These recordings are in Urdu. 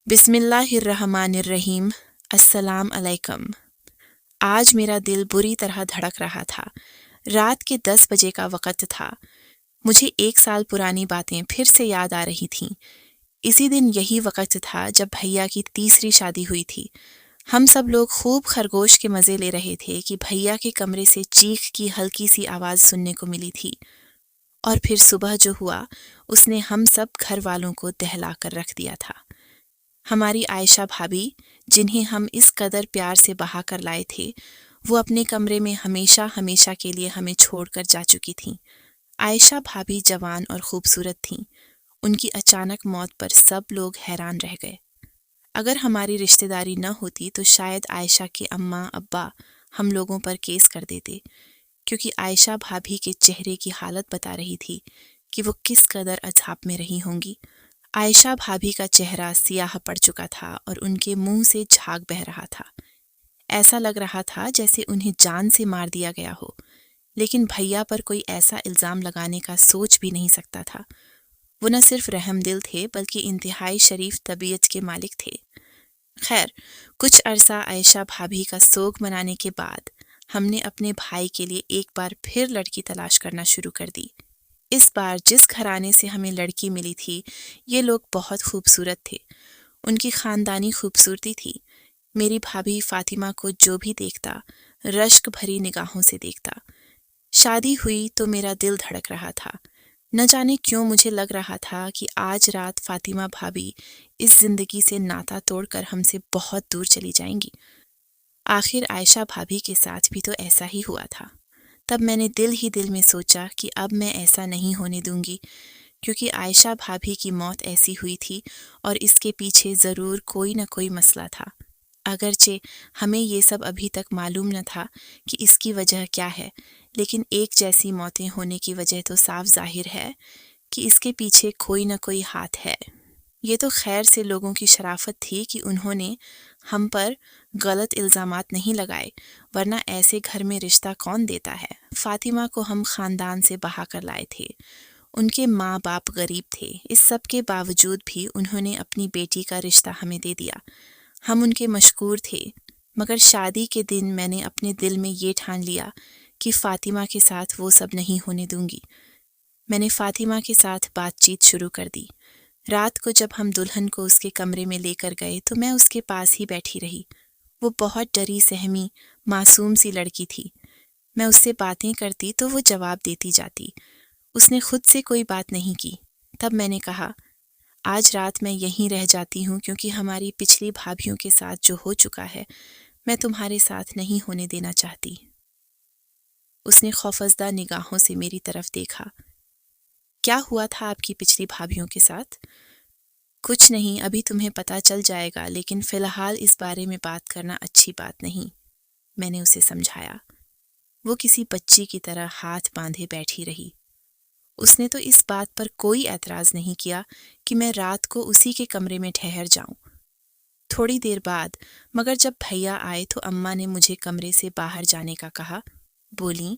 بسم اللہ الرحمن الرحیم۔ السلام علیکم۔ آج میرا دل بری طرح دھڑک رہا تھا۔ رات کے 10 بجے کا وقت تھا۔ مجھے 1 سال پرانی باتیں پھر سے یاد آ رہی تھیں۔ اسی دن یہی وقت تھا جب بھیا کی تیسری شادی ہوئی تھی۔ ہم سب لوگ خوب خرگوش کے مزے لے رہے تھے کہ بھیا کے کمرے سے چیخ کی ہلکی سی آواز سننے کو ملی تھی، اور پھر صبح جو ہوا اس نے ہم سب گھر والوں کو دہلا کر رکھ دیا تھا۔ ہماری عائشہ بھابھی، جنہیں ہم اس قدر پیار سے بہا کر لائے تھے، وہ اپنے کمرے میں ہمیشہ ہمیشہ کے لیے ہمیں چھوڑ کر جا چکی تھیں۔ عائشہ بھابھی جوان اور خوبصورت تھیں۔ ان کی اچانک موت پر سب لوگ حیران رہ گئے۔ اگر ہماری رشتہ داری نہ ہوتی تو شاید عائشہ کے اماں ابا ہم لوگوں پر کیس کر دیتے، کیونکہ عائشہ بھابھی کے چہرے کی حالت بتا رہی تھی کہ وہ کس قدر عذاب میں رہی ہوں گی۔ عائشہ بھابھی کا چہرہ سیاہ پڑ چکا تھا اور ان کے منہ سے جھاگ بہہ رہا تھا۔ ایسا لگ رہا تھا جیسے انہیں جان سے مار دیا گیا ہو، لیکن بھیا پر کوئی ایسا الزام لگانے کا سوچ بھی نہیں سکتا تھا۔ وہ نہ صرف رحم دل تھے بلکہ انتہائی شریف طبیعت کے مالک تھے۔ خیر، کچھ عرصہ عائشہ بھابھی کا سوگ منانے کے بعد ہم نے اپنے بھائی کے لیے ایک بار پھر لڑکی تلاش کرنا شروع کر دی۔ اس بار جس گھرانے سے ہمیں لڑکی ملی تھی، یہ لوگ بہت خوبصورت تھے۔ ان کی خاندانی خوبصورتی تھی۔ میری بھابھی فاطمہ کو جو بھی دیکھتا، رشک بھری نگاہوں سے دیکھتا۔ شادی ہوئی تو میرا دل دھڑک رہا تھا۔ نہ جانے کیوں مجھے لگ رہا تھا کہ آج رات فاطمہ بھابھی اس زندگی سے ناتا توڑ کر ہم سے بہت دور چلی جائیں گی۔ آخر عائشہ بھابھی کے ساتھ بھی تو ایسا ہی ہوا تھا۔ تب میں نے دل ہی دل میں سوچا کہ اب میں ایسا نہیں ہونے دوں گی، کیونکہ عائشہ بھابھی کی موت ایسی ہوئی تھی اور اس کے پیچھے ضرور کوئی نہ کوئی مسئلہ تھا، اگرچہ ہمیں یہ سب ابھی تک معلوم نہ تھا کہ اس کی وجہ کیا ہے، لیکن ایک جیسی موتیں ہونے کی وجہ تو صاف ظاہر ہے کہ اس کے پیچھے کوئی نہ کوئی ہاتھ ہے۔ یہ تو خیر سے لوگوں کی شرافت تھی کہ انہوں نے ہم پر غلط الزامات نہیں لگائے، ورنہ ایسے گھر میں رشتہ کون دیتا ہے۔ فاطمہ کو ہم خاندان سے بہا کر لائے تھے۔ ان کے ماں باپ غریب تھے، اس سب کے باوجود بھی انہوں نے اپنی بیٹی کا رشتہ ہمیں دے دیا۔ ہم ان کے مشکور تھے، مگر شادی کے دن میں نے اپنے دل میں یہ ٹھان لیا کہ فاطمہ کے ساتھ وہ سب نہیں ہونے دوں گی۔ میں نے فاطمہ کے ساتھ بات چیت شروع کر دی۔ رات کو جب ہم دلہن کو اس کے کمرے میں لے کر گئے تو میں اس کے پاس ہی بیٹھی رہی۔ وہ بہت ڈری سہمی معصوم سی لڑکی تھی۔ میں اس سے باتیں کرتی تو وہ جواب دیتی جاتی۔ اس نے خود سے کوئی بات نہیں کی۔ تب میں نے کہا، آج رات میں یہیں رہ جاتی ہوں، کیونکہ ہماری پچھلی بھابھیوں کے ساتھ جو ہو چکا ہے میں تمہارے ساتھ نہیں ہونے دینا چاہتی۔ اس نے خوفزدہ نگاہوں سے میری طرف دیکھا۔ کیا ہوا تھا آپ کی پچھلی بھابھیوں کے ساتھ؟ کچھ نہیں، ابھی تمہیں پتہ چل جائے گا، لیکن فی الحال اس بارے میں بات کرنا اچھی بات نہیں، میں نے اسے سمجھایا۔ وہ کسی بچی کی طرح ہاتھ باندھے بیٹھی رہی۔ اس نے تو اس بات پر کوئی اعتراض نہیں کیا کہ میں رات کو اسی کے کمرے میں ٹھہر جاؤں۔ تھوڑی دیر بعد مگر جب بھیا آئے تو اماں نے مجھے کمرے سے باہر جانے کا کہا۔ بولیں،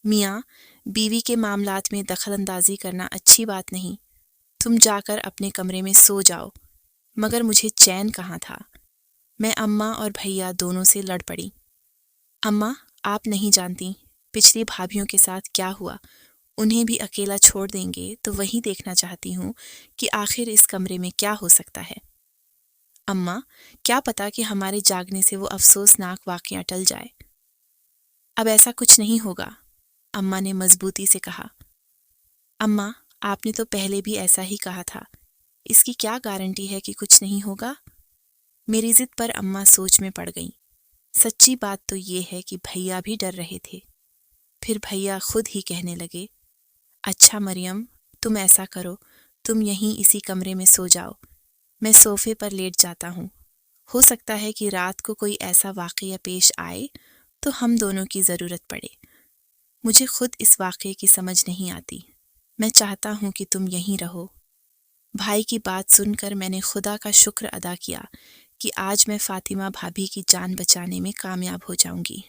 میاں، بیوی کے معاملات میں دخل اندازی کرنا اچھی بات نہیں، تم جا کر اپنے کمرے میں سو جاؤ۔ مگر مجھے چین کہاں تھا۔ میں اماں اور بھیا دونوں سے لڑ پڑی۔ اماں، آپ نہیں جانتی پچھلی بھابھیوں کے ساتھ کیا ہوا، انہیں بھی اکیلا چھوڑ دیں گے تو وہی دیکھنا چاہتی ہوں کہ آخر اس کمرے میں کیا ہو سکتا ہے۔ اماں، کیا پتا کہ ہمارے جاگنے سے وہ افسوسناک واقعہ ٹل جائے۔ اب ایسا کچھ نہیں ہوگا، اماں نے مضبوطی سے کہا۔ اماں، آپ نے تو پہلے بھی ایسا ہی کہا تھا، اس کی کیا گارنٹی ہے کہ کچھ نہیں ہوگا؟ میری ضد پر اماں سوچ میں پڑ گئیں۔ سچی بات تو یہ ہے کہ بھیا بھی ڈر رہے تھے۔ پھر بھیا خود ہی کہنے لگے، اچھا مریم، تم ایسا کرو، تم یہیں اسی کمرے میں سو جاؤ، میں صوفے پر لیٹ جاتا ہوں۔ ہو سکتا ہے کہ رات کو کوئی ایسا واقعہ پیش آئے تو ہم دونوں کی ضرورت پڑے۔ مجھے خود اس واقعے کی سمجھ نہیں آتی، میں چاہتا ہوں کہ تم یہیں رہو۔ بھائی کی بات سن کر میں نے خدا کا شکر ادا کیا کہ آج میں فاطمہ بھابھی کی جان بچانے میں کامیاب ہو جاؤں گی۔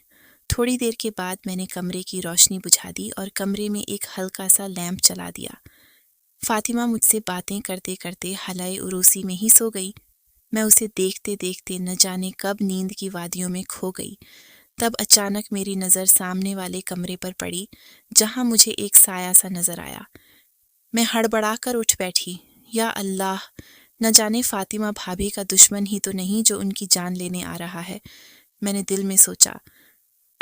تھوڑی دیر کے بعد میں نے کمرے کی روشنی بجھا دی اور کمرے میں ایک ہلکا سا لیمپ چلا دیا۔ فاطمہ مجھ سے باتیں کرتے کرتے حلقۂ عروسی میں ہی سو گئی۔ میں اسے دیکھتے دیکھتے نہ جانے کب نیند کی وادیوں میں کھو گئی۔ تب اچانک میری نظر سامنے والے کمرے پر پڑی جہاں مجھے ایک سایہ سا نظر آیا۔ میں ہڑبڑا کر اٹھ بیٹھی۔ یا اللہ، نہ جانے فاطمہ بھابھی کا دشمن ہی تو نہیں جو ان کی جان لینے آ رہا ہے، میں نے دل میں سوچا۔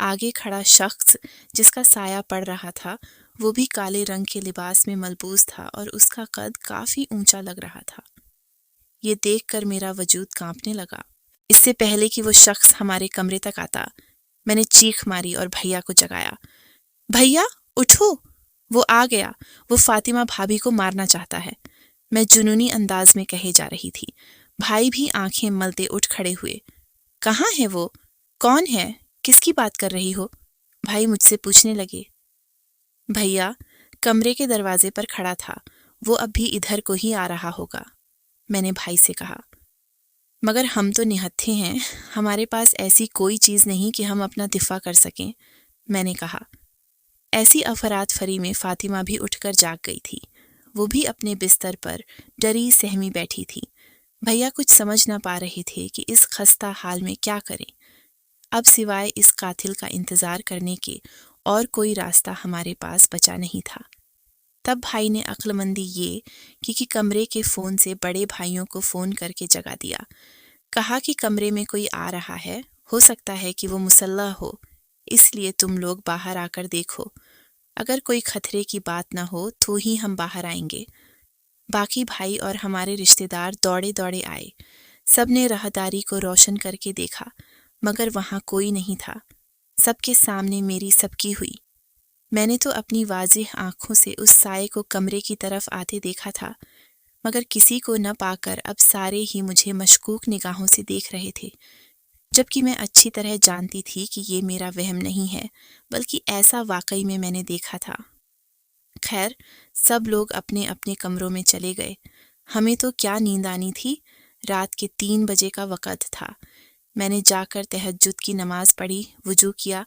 آگے کھڑا شخص جس کا سایہ پڑ رہا تھا وہ بھی کالے رنگ کے لباس میں ملبوس تھا اور اس کا قد کافی اونچا لگ رہا تھا۔ یہ دیکھ کر میرا وجود کانپنے لگا۔ اس سے پہلے کہ وہ شخص ہمارے کمرے تک آتا، میں نے چیخ ماری اور بھیا کو جگایا۔ بھیا اٹھو، وہ آ گیا، وہ فاطمہ بھابھی کو مارنا چاہتا ہے، میں جنونی انداز میں کہے جا رہی تھی۔ بھائی بھی آنکھیں ملتے اٹھ کھڑے ہوئے۔ کہاں ہے وہ؟ کون ہے؟ کس کی بات کر رہی ہو؟ بھائی مجھ سے پوچھنے لگے۔ بھیا کمرے کے دروازے پر کھڑا تھا، وہ اب بھی ادھر کو ہی آ رہا ہوگا، میں نے بھائی سے کہا۔ مگر ہم تو نہتھے ہیں، ہمارے پاس ایسی کوئی چیز نہیں کہ ہم اپنا دفاع کر سکیں، میں نے کہا۔ ایسی افراد فری میں فاطمہ بھی اٹھ کر جاگ گئی تھی۔ وہ بھی اپنے بستر پر ڈری سہمی بیٹھی تھی۔ بھیا کچھ سمجھ نہ پا رہے تھے کہ اس خستہ حال میں کیا کریں۔ اب سوائے اس قاتل کا انتظار کرنے کے اور کوئی راستہ ہمارے پاس بچا نہیں تھا۔ تب بھائی نے عقل مندی یہ کی کہ کمرے کے فون سے بڑے بھائیوں کو فون کر کے جگا دیا۔ کہا کہ کمرے میں کوئی آ رہا ہے، ہو سکتا ہے کہ وہ مسلح ہو، اس لیے تم لوگ باہر آ کر دیکھو، اگر کوئی خطرے کی بات نہ ہو تو ہی ہم باہر آئیں گے۔ باقی بھائی اور ہمارے رشتہ دار دوڑے دوڑے آئے۔ سب نے راہداری کو روشن کر کے دیکھا، مگر وہاں کوئی نہیں تھا۔ سب کے سامنے میری سبکی ہوئی۔ میں نے تو اپنی واضح آنکھوں سے اس سائے کو کمرے کی طرف آتے دیکھا تھا، مگر کسی کو نہ پا کر اب سارے ہی مجھے مشکوک نگاہوں سے دیکھ رہے تھے، جبکہ میں اچھی طرح جانتی تھی کہ یہ میرا وہم نہیں ہے، بلکہ ایسا واقعی میں نے دیکھا تھا۔ خیر، سب لوگ اپنے اپنے کمروں میں چلے گئے۔ ہمیں تو کیا نیند آنی تھی، رات کے 3 بجے کا وقت تھا۔ میں نے جا کر تہجد کی نماز پڑھی، وضو کیا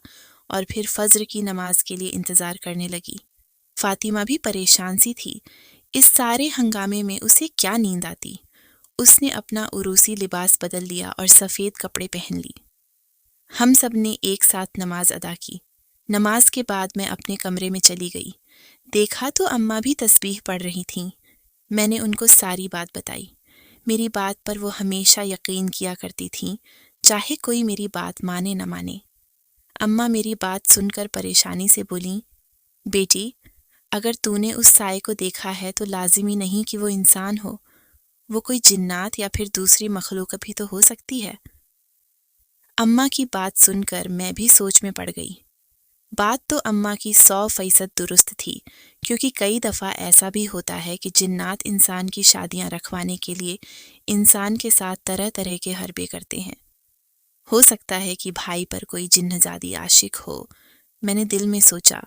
اور پھر فجر کی نماز کے لیے انتظار کرنے لگی۔ فاطمہ بھی پریشان سی تھی، اس سارے ہنگامے میں اسے کیا نیند آتی۔ اس نے اپنا عروسی لباس بدل لیا اور سفید کپڑے پہن لی۔ ہم سب نے ایک ساتھ نماز ادا کی۔ نماز کے بعد میں اپنے کمرے میں چلی گئی۔ دیکھا تو اماں بھی تسبیح پڑھ رہی تھیں۔ میں نے ان کو ساری بات بتائی۔ میری بات پر وہ ہمیشہ یقین کیا کرتی تھیں، چاہے کوئی میری بات مانے نہ مانے۔ اماں میری بات سن کر پریشانی سے بولیں، بیٹی، اگر تو نے اس سائے کو دیکھا ہے تو لازمی نہیں کہ وہ انسان ہو، وہ کوئی جنات یا پھر دوسری مخلوق بھی تو ہو سکتی ہے۔ اماں کی بات سن کر میں بھی سوچ میں پڑ گئی۔ بات تو اماں کی 100% درست تھی، کیونکہ کئی دفعہ ایسا بھی ہوتا ہے کہ جنات انسان کی شادیاں رکھوانے کے لیے انسان کے ساتھ طرح طرح کے حربے کرتے ہیں۔ ہو سکتا ہے کہ بھائی پر کوئی جن زادی عاشق ہو، میں نے دل میں سوچا،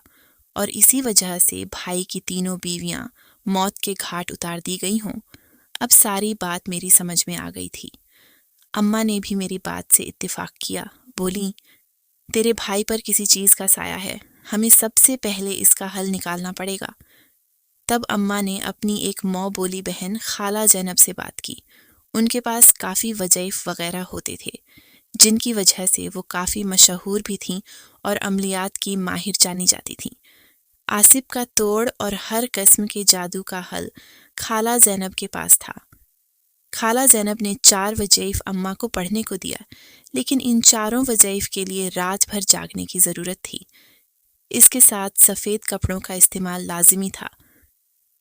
اور اسی وجہ سے بھائی کی تینوں بیویاں موت کے گھاٹ اتار دی گئی ہوں۔ اب ساری بات میری سمجھ میں آ گئی تھی۔ اماں نے بھی میری بات سے اتفاق کیا، بولیں، تیرے بھائی پر کسی چیز کا سایہ ہے، ہمیں سب سے پہلے اس کا حل نکالنا پڑے گا۔ تب اماں نے اپنی ایک ماں بولی بہن خالہ زینب سے بات کی۔ ان کے پاس کافی وظائف وغیرہ ہوتے تھے، جن کی وجہ سے وہ کافی مشہور بھی تھیں اور عملیات کی ماہر جانی جاتی تھیں۔ آصف کا توڑ اور ہر قسم کے جادو کا حل خالہ زینب کے پاس تھا۔ خالہ زینب نے 4 وظائف اماں کو پڑھنے کو دیا، لیکن ان چاروں وظائف کے لیے رات بھر جاگنے کی ضرورت تھی۔ اس کے ساتھ سفید کپڑوں کا استعمال لازمی تھا۔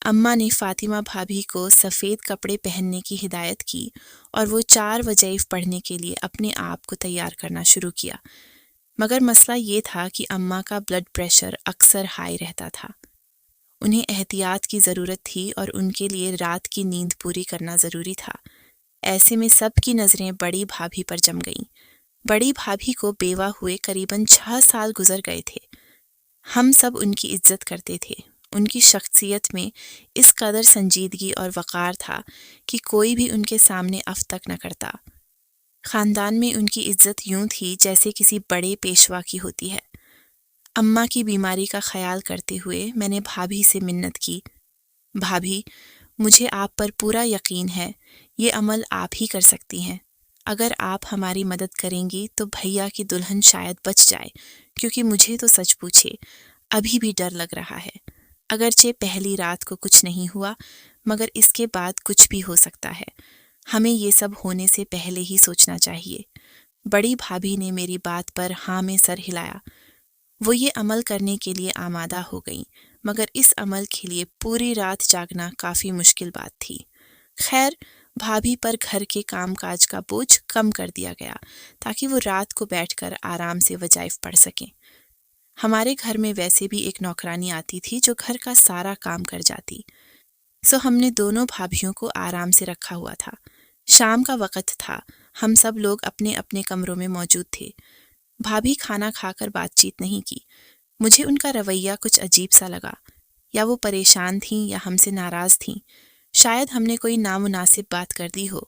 اماں نے فاطمہ بھابھی کو سفید کپڑے پہننے کی ہدایت کی اور وہ 4 وظائف پڑھنے کے لیے اپنے آپ کو تیار کرنا شروع کیا، مگر مسئلہ یہ تھا کہ اماں کا بلڈ پریشر اکثر ہائی رہتا تھا۔ انہیں احتیاط کی ضرورت تھی اور ان کے لیے رات کی نیند پوری کرنا ضروری تھا۔ ایسے میں سب کی نظریں بڑی بھابھی پر جم گئیں۔ بڑی بھابھی کو بیوہ ہوئے قریباً 6 سال گزر گئے تھے۔ ہم سب ان کی عزت کرتے تھے۔ ان کی شخصیت میں اس قدر سنجیدگی اور وقار تھا کہ کوئی بھی ان کے سامنے اف تک نہ کرتا۔ خاندان میں ان کی عزت یوں تھی جیسے کسی بڑے پیشوا کی ہوتی ہے۔ اماں کی بیماری کا خیال کرتے ہوئے میں نے بھابھی سے منت کی، بھابھی، مجھے آپ پر پورا یقین ہے یہ عمل آپ ہی کر سکتی ہیں۔ اگر آپ ہماری مدد کریں گی تو بھیا کی دلہن شاید بچ جائے، کیونکہ مجھے تو سچ پوچھے ابھی بھی ڈر لگ رہا ہے۔ اگرچہ پہلی رات کو کچھ نہیں ہوا، مگر اس کے بعد کچھ بھی ہو سکتا ہے۔ ہمیں یہ سب ہونے سے پہلے ہی سوچنا چاہیے۔ بڑی بھابھی نے میری بات پر ہاں میں سر ہلایا۔ وہ یہ عمل کرنے کے لیے آمادہ ہو گئیں، مگر اس عمل کے لیے پوری رات جاگنا کافی مشکل بات تھی۔ خیر، بھابھی پر گھر کے کام کاج کا بوجھ کم کر دیا گیا تاکہ وہ رات کو بیٹھ کر آرام سے وظائف پڑھ سکیں۔ ہمارے گھر میں ویسے بھی ایک نوکرانی آتی تھی جو گھر کا سارا کام کر جاتی، سو ہم نے دونوں بھابھیوں کو آرام سے رکھا ہوا تھا۔ شام کا وقت تھا، ہم سب لوگ اپنے اپنے کمروں میں موجود تھے۔ بھابھی کھانا کھا کر بات چیت نہیں کی۔ مجھے ان کا رویہ کچھ عجیب سا لگا، یا وہ پریشان تھیں یا ہم سے ناراض تھیں۔ شاید ہم نے کوئی نامناسب بات کر دی ہو،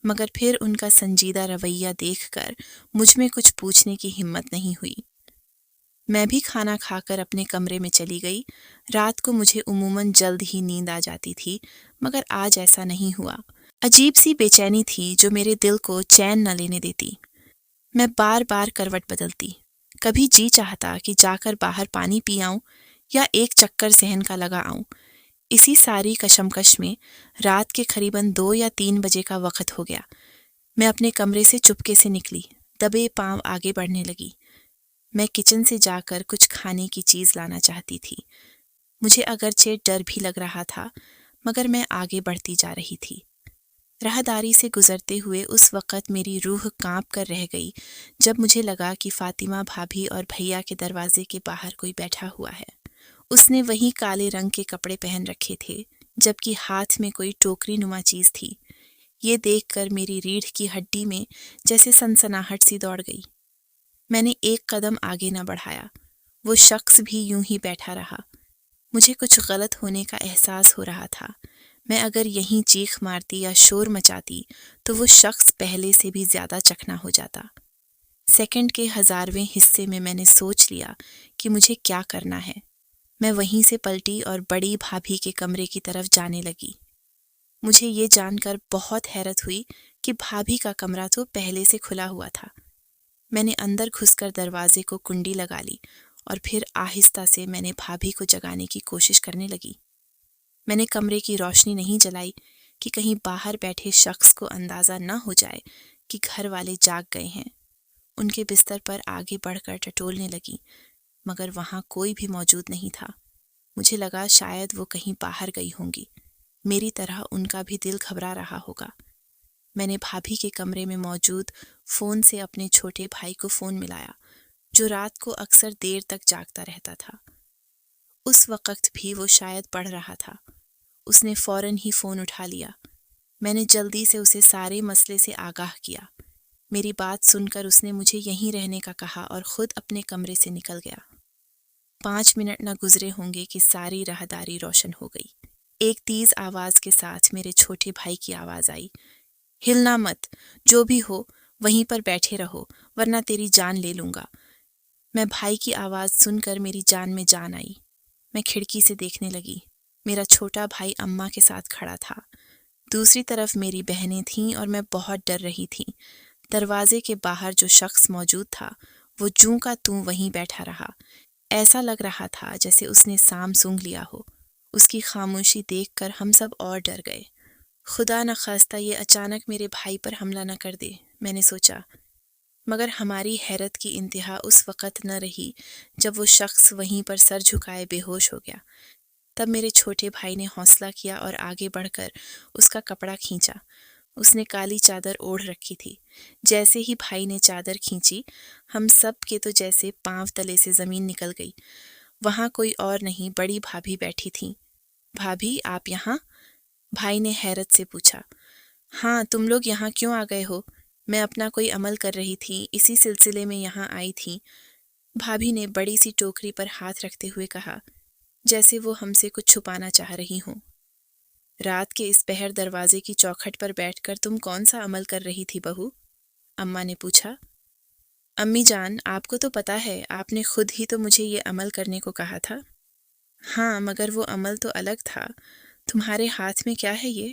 مگر پھر ان کا سنجیدہ رویہ دیکھ کر مجھ میں کچھ پوچھنے کی ہمت نہیں ہوئی۔ میں بھی کھانا کھا کر اپنے کمرے میں چلی گئی۔ رات کو مجھے عموماً جلد ہی نیند آ جاتی تھی، مگر آج ایسا نہیں ہوا۔ عجیب سی بے چینی تھی جو میرے دل کو چین نہ لینے دیتی۔ میں بار بار کروٹ بدلتی۔ کبھی جی چاہتا کہ جا کر باہر پانی پی آؤں یا ایک چکر صحن کا لگا آؤں۔ اسی ساری کشمکش میں رات کے قریباً 2 یا 3 بجے کا وقت ہو گیا۔ میں اپنے کمرے سے چپکے سے نکلی، دبے پاؤں آگے بڑھنے لگی۔ میں کچن سے جا کر کچھ کھانے کی چیز لانا چاہتی تھی۔ مجھے اگرچہ ڈر بھی لگ رہا تھا، مگر میں آگے بڑھتی جا رہی تھی۔ راہداری سے گزرتے ہوئے اس وقت میری روح کانپ کر رہ گئی جب مجھے لگا کہ فاطمہ بھابھی اور بھیا کے دروازے کے باہر کوئی بیٹھا ہوا ہے۔ اس نے وہی کالے رنگ کے کپڑے پہن رکھے تھے، جبکہ ہاتھ میں کوئی ٹوکری نما چیز تھی۔ یہ دیکھ کر میری ریڑھ کی ہڈی میں جیسے سنسناہٹ سی دوڑ گئی۔ میں نے ایک قدم آگے نہ بڑھایا۔ وہ شخص بھی یوں ہی بیٹھا رہا۔ مجھے کچھ غلط ہونے کا احساس ہو رہا تھا۔ میں اگر یہیں چیخ مارتی یا شور مچاتی تو وہ شخص پہلے سے بھی زیادہ چکنا ہو جاتا۔ سیکنڈ کے 1000ویں حصے میں نے سوچ لیا کہ مجھے کیا کرنا ہے۔ میں وہیں سے پلٹی اور بڑی بھابھی کے کمرے کی طرف جانے لگی۔ مجھے یہ جان کر بہت حیرت ہوئی کہ بھابھی کا کمرہ تو پہلے سے کھلا ہوا تھا۔ میں نے اندر گھس کر دروازے کو کنڈی لگا لی اور پھر آہستہ سے میں نے بھابھی کو جگانے کی کوشش کرنے لگی۔ میں نے کمرے کی روشنی نہیں جلائی کہ کہیں باہر بیٹھے شخص کو اندازہ نہ ہو جائے کہ گھر والے جاگ گئے ہیں۔ ان کے بستر پر آگے بڑھ کر ٹٹولنے لگی، مگر وہاں کوئی بھی موجود نہیں تھا۔ مجھے لگا شاید وہ کہیں باہر گئی ہوں گی، میری طرح ان کا بھی دل گھبرا رہا ہوگا۔ میں نے بھابھی کے کمرے میں موجود فون سے اپنے چھوٹے بھائی کو فون ملایا، جو رات کو اکثر دیر تک جاگتا رہتا تھا۔ اس وقت بھی وہ شاید پڑھ رہا تھا۔ اس نے فوراً ہی فون اٹھا لیا۔ میں نے جلدی سے اسے سارے مسئلے سے آگاہ کیا۔ میری بات سن کر اس نے مجھے یہیں رہنے کا کہا اور خود اپنے کمرے سے نکل گیا۔ 5 منٹ نہ گزرے ہوں گے کہ ساری راہداری روشن ہو گئی۔ ایک تیز آواز کے ساتھ میرے چھوٹے بھائی کی آواز آئی، ہلنا مت، جو بھی ہو وہیں پر بیٹھے رہو ورنہ تیری جان لے لوں گا۔ میں بھائی کی آواز سن کر میری جان میں جان آئی۔ میں کھڑکی سے دیکھنے لگی۔ میرا چھوٹا بھائی اماں کے ساتھ کھڑا تھا۔ دوسری طرف میری بہنیں تھیں اور میں بہت ڈر رہی تھی۔ دروازے کے باہر جو شخص موجود تھا وہ جوں کا توں وہیں بیٹھا رہا۔ ایسا لگ رہا تھا جیسے اس نے سام سونگھ لیا ہو۔ اس کی خاموشی دیکھ کر ہم سب اور ڈر گئے۔ خدا نخواستہ یہ اچانک میرے بھائی پر حملہ نہ کر دے، میں نے سوچا۔ مگر ہماری حیرت کی انتہا اس وقت نہ رہی جب وہ شخص وہیں پر سر جھکائے بے ہوش ہو گیا۔ تب میرے چھوٹے بھائی نے حوصلہ کیا اور آگے بڑھ کر اس کا کپڑا کھینچا۔ اس نے کالی چادر اوڑھ رکھی تھی۔ جیسے ہی بھائی نے چادر کھینچی، ہم سب کے تو جیسے پاؤں تلے سے زمین نکل گئی۔ وہاں کوئی اور نہیں، بڑی بھابھی بیٹھی تھیں۔ بھابھی، آپ یہاں؟ بھائی نے حیرت سے پوچھا۔ ہاں، تم لوگ یہاں کیوں آ گئے ہو؟ میں اپنا کوئی عمل کر رہی تھی، اسی سلسلے میں یہاں آئی تھی، بھابھی نے بڑی سی ٹوکری پر ہاتھ رکھتے ہوئے کہا، جیسے وہ ہم سے کچھ چھپانا چاہ رہی ہوں۔ رات کے اس پہر دروازے کی چوکھٹ پر بیٹھ کر تم کون سا عمل کر رہی تھی بہو؟ اماں نے پوچھا۔ امی جان، آپ کو تو پتہ ہے، آپ نے خود ہی تو مجھے یہ عمل کرنے کو کہا تھا۔ ہاں، مگر وہ عمل تو الگ تھا۔ تمہارے ہاتھ میں کیا ہے یہ؟